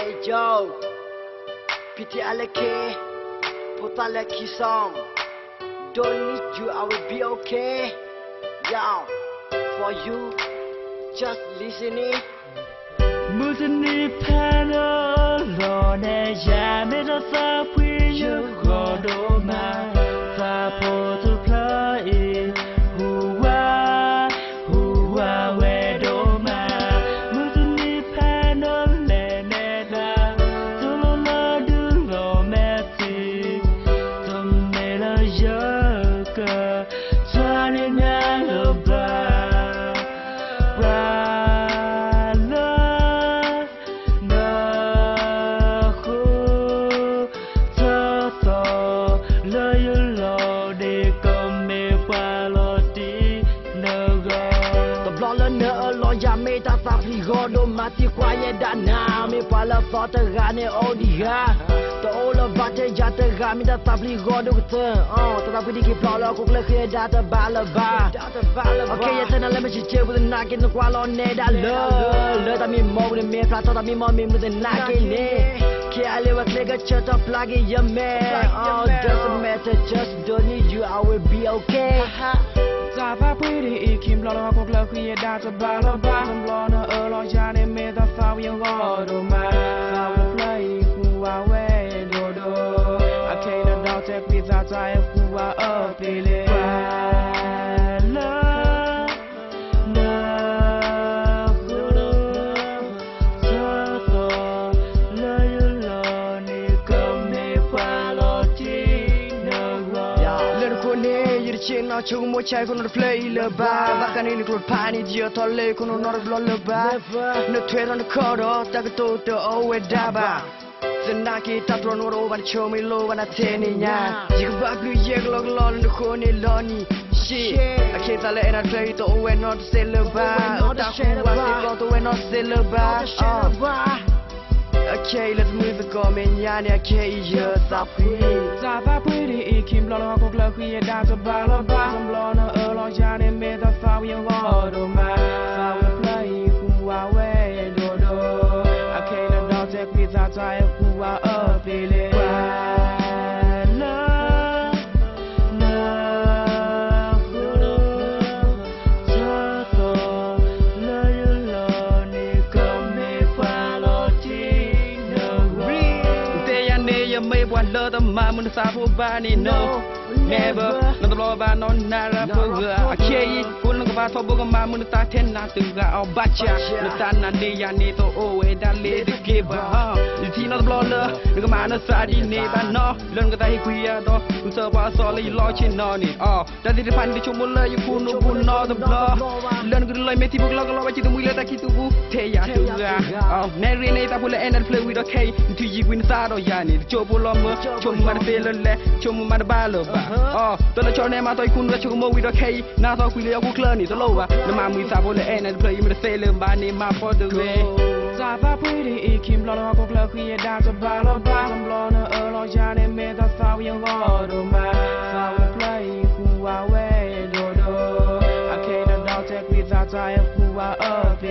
Hey yo, pity alake, put alaki song. Don't need you, I will be okay. Yo, for you, just listening. Mutiny panel, Lord, and Yamid of Sapri, you go to my Sapo to play. Who are, where do my Mutiny panel, Leneda, Solomon do romantic, some mela yoga, turning out of Godo mati kwaye dana mi pala fota gane odia to ola bate jata gami da tabli godo kete tetapi dikit pala ku kleke data balaba okay ya tena lema chiche with nakin no kwalo ne da le ta mi mo ne me plata ta mi mo mi with nakin ne ke ale wa klega chata plagi ya me doesn't matter just don't need you I will be okay Zaba pretty Kim Lolo Kokla Kuya Data Balaba Blona Erlo Jane made the foul young water man I will play who I wear dodo I can't doubt it with that I who I up the Now chung mo chai kono play le ba bakani ni klot pani dio tolle kono nor blo le ba no twera no kodo takato to owe daba Zenaki tatro no ro ban chomi lo ban ateni nya jigba glu yeg log lon no koni loni shit aketa le era play to owe not sell ba ta kuwa se to we not sell ba Okay, let's move the comment, yani okay, yeah, Zaba pretty, Kim Lolo Kokla Kuya Data Balaba, Blona Erlo Jane made the foul young water man. I will play who I wear dodo. I can't doubt it with that I who I up it. One love the mom and the sapo bani no never not the law by no nara I can't pull the bath of Bogama and the Taten not to go or batcha the Tana de Yanito oh that lady give the teen of the blower the man of Sadi neighbor no learn that he queer though who serve us all you launching on it that is the find the chumula you could no the blow learn good like Meti Bugla what you do with the Kitu Taya Nary Nata will end and play with a K until you win Sado Yani Jobo Chum Madabella, Chum Madabalo. Don't let your name out. I couldn't let you go with a K. Now, I will learn it lower. The man with Savola and play with the sailor by name for the way. Zaba pretty, Kim Lolo Kokla Kuya Data Balaba, Blona Erlo Jane made the foul young water man. I will play who I wear dodo. I can't doubt it with that I who I up